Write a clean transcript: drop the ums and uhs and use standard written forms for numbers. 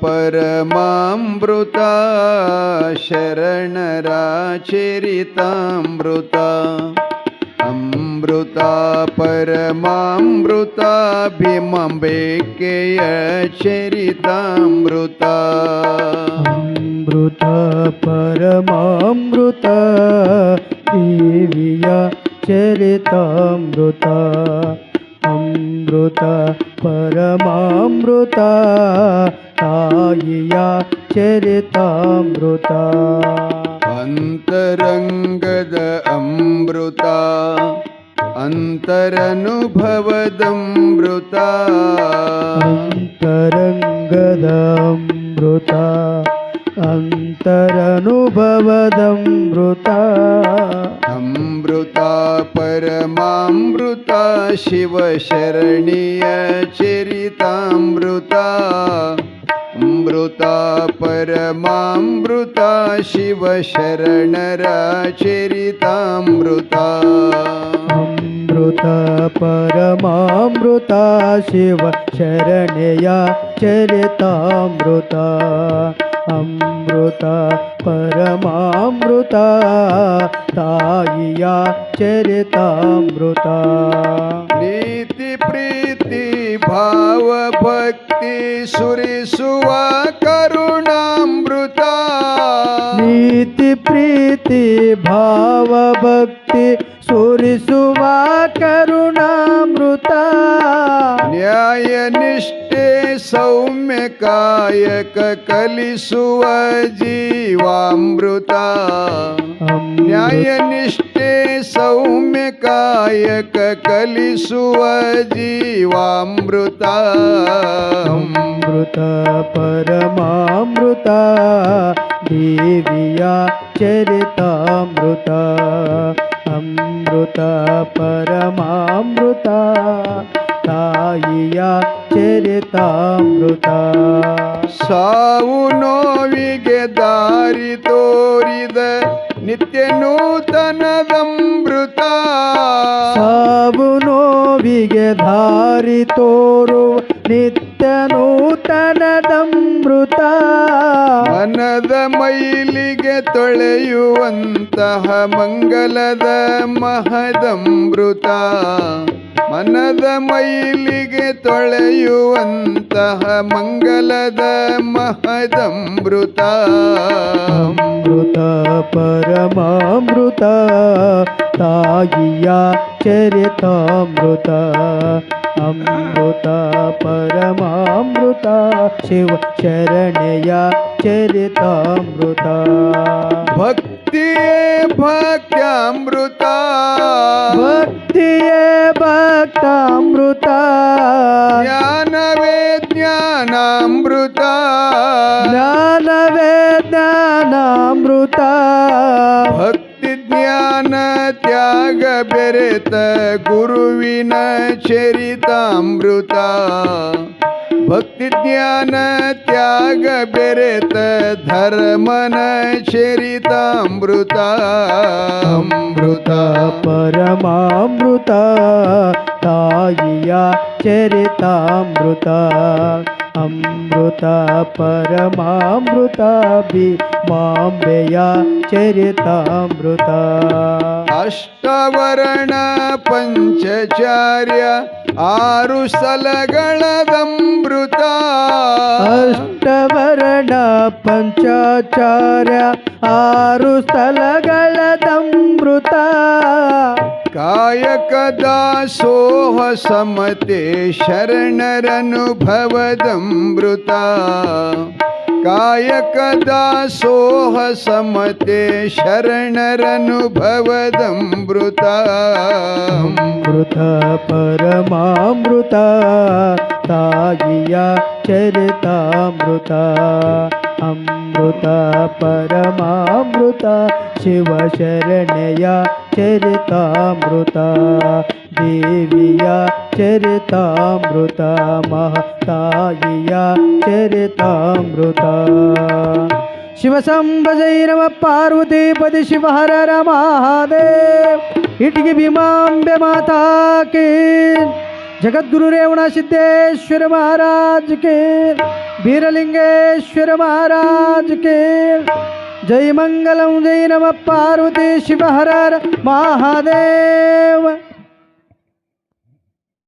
ಪರಮಾಮೃತ ಶರಣರ ಚರಿತಾಮೃತ ಅಮೃತ ಪರಮಾಮೃತ ಭೀಮಾಂಬಿಕೆಯ ಚರಿತಾಮೃತ ಅಮೃತ ಪರಮಾಮೃತ ದೇವಿಯ ಚರಿತಾಮೃತ ಅಮೃತ ಪರಮಾಮೃತ ತಾಯಿಯ ಚರಿತಾಮೃತ ಅಂತರಂಗದ ಅಮೃತ ಅಂತರನುಭವದಮೃತ ಅಂತರಂಗದ ಅಮೃತ ಅಂತರನುಭವದಮೃತ ಅಮೃತ ಪರಮಾಮೃತ ಶಿವಶರಣಿಯ ಚರಿತಾಮೃತ ಅಮೃತ ಪರಮಾಮೃತ ಶಿವಶರಣರ ಚರಿತಾಮೃತ ಅಮೃತ ಪರಮಾಮೃತ ಶಿವ ಶರಣೆಯ ಚರಿತಾಮೃತ ಅಮೃತ ಪರಮಾಮೃತ ತಾಯಿಯ ಚರಿತಾಮೃತ ನೀತಿ ಪ್ರೀತಿ ಭಾವ ಭಕ್ತಿ ಸುರಿಸುವ ಕರುಣಾಮೃತ ನೀತಿ ಪ್ರೀತಿ ಭಾವ ಭಕ್ತಿ ಸುರಿಸುವ ಕರುಣಾಮೃತ ನ್ಯಾಯ ನಿಷ್ಠೆ ಸೌಮ್ಯ ಕಾಯಕ ಕಲಿಸುವ ಜೀವಾಮೃತ ನ್ಯಾಯ ನಿಷ್ಠೆ ಸೌಮ್ಯ ಕಾಯಕ ಕಲಿಸುವ ಜೀವಾಮೃತ ಅಮೃತ ಪರಮಾಮೃತ ದೇವಿಯ ಚರಿತಾಮೃತ ಅಮೃತ ಪರಮಾಮೃತ ತಾಯಿಯ ಚರಿತಾಮೃತ ಸಾವು ನೋವಿಗೆ ದಾರಿ ತೋರಿದ ನಿತ್ಯ ನೂತನದಮೃತ ಸಾವು ನೋವಿಗೆ ದಾರಿ ತೋರುವ ನಿತ್ಯ ನೂತನದಮೃತ ಮನದ ಮೈಲಿಗೆ ತೊಳೆಯುವಂತಹ ಮಂಗಲದ ಮಹದಮೃತ ಮನದ ಮೈಲಿಗೆ ತೊಳೆಯುವಂತಹ ಮಂಗಲದ ಮಹದಮೃತ ಅಮೃತ ಪರಮಾಮೃತ ತಾಯಿಯ ಚರಿತಾಮೃತ ಅಮೃತ ಪರಮಾಮೃತ ಶಿವ ಶರಣೆಯ ಚರಿತಾಮೃತ ಭಕ್ತಿಯೇ ಭಕ್ತ್ಯಾಮೃತ ಭಕ್ತಿಯೇ ಭಕ್ತಾಮೃತ ಜ್ಞಾನವೇ ಜ್ಞಾನಾಮೃತ ಜ್ಞಾನವೇ ಜ್ಞಾನಾಮೃತ ಭಕ್ತಿ ಜ್ಞಾನ ತ್ಯಾಗ ಬೆರೆತ ಗುರುವಿನ ಚರಿತಾಮೃತ ಭಕ್ತಿ ಜ್ಞಾನ ತ್ಯಾಗ ಬೆರೆತ ಧರ್ಮನ ಚರಿತಾಮೃತ ಅಮೃತ ಪರಮಾಮೃತ ತಾಯಿಯ ಚರಿತಾಮೃತ ಅಮೃತ ಪರಮಾಮೃತ ಭೀಮಾಂಬೆಯ ಚರಿತಾಮೃತ ಅಷ್ಟವರ್ಣ ಪಂಚಚಾರ್ಯ ಆರು ಸ್ಥಳಗಳದಮೃತ ಅಷ್ಟವರ್ಣ ಪಂಚಾಚಾರ್ಯ ಆರು ಸ್ಥಳಗಳದಮೃತ ಕಾಯಕ ದಾಸೋಹ ಸಮತೆ ಶರಣರನುಭವದಮೃತ ಕಾಯಕ ದಾಸೋಹ ಸಮತೆ ಶರಣರನುಭವದಮೃತ ಅಮೃತ ಪರಮಾಮೃತ ತಾಯಿಯ ಚರಿತಾಮೃತ ಅಮೃತ ಪರಮಾಮೃತ ಶಿವ ಶರಣೆಯ ಚರಿತಾಮೃತ ದೇವಿಯ ಚರಿತಾಮೃತ ಮಹತಾಯಿಯ ಚರಿತಾಮೃತ ಶಿವಶಂಭ ಜೈ ನಮ ಪಾರ್ವತೀಪತಿ ಶಿವ ಹರ ರಮ ಮಹಾದೇವ್ ಇಟ್ಗಿ ಭೀಮಾಂಬೆ ಮಾತಾ ಕಿ जगद्गुरु रेवणा सिद्धेश्वर महाराज के, बीरलिंगेश्वर महाराज के। जय मंगलम, जय नमः पार्वती शिव हर हर महादेव।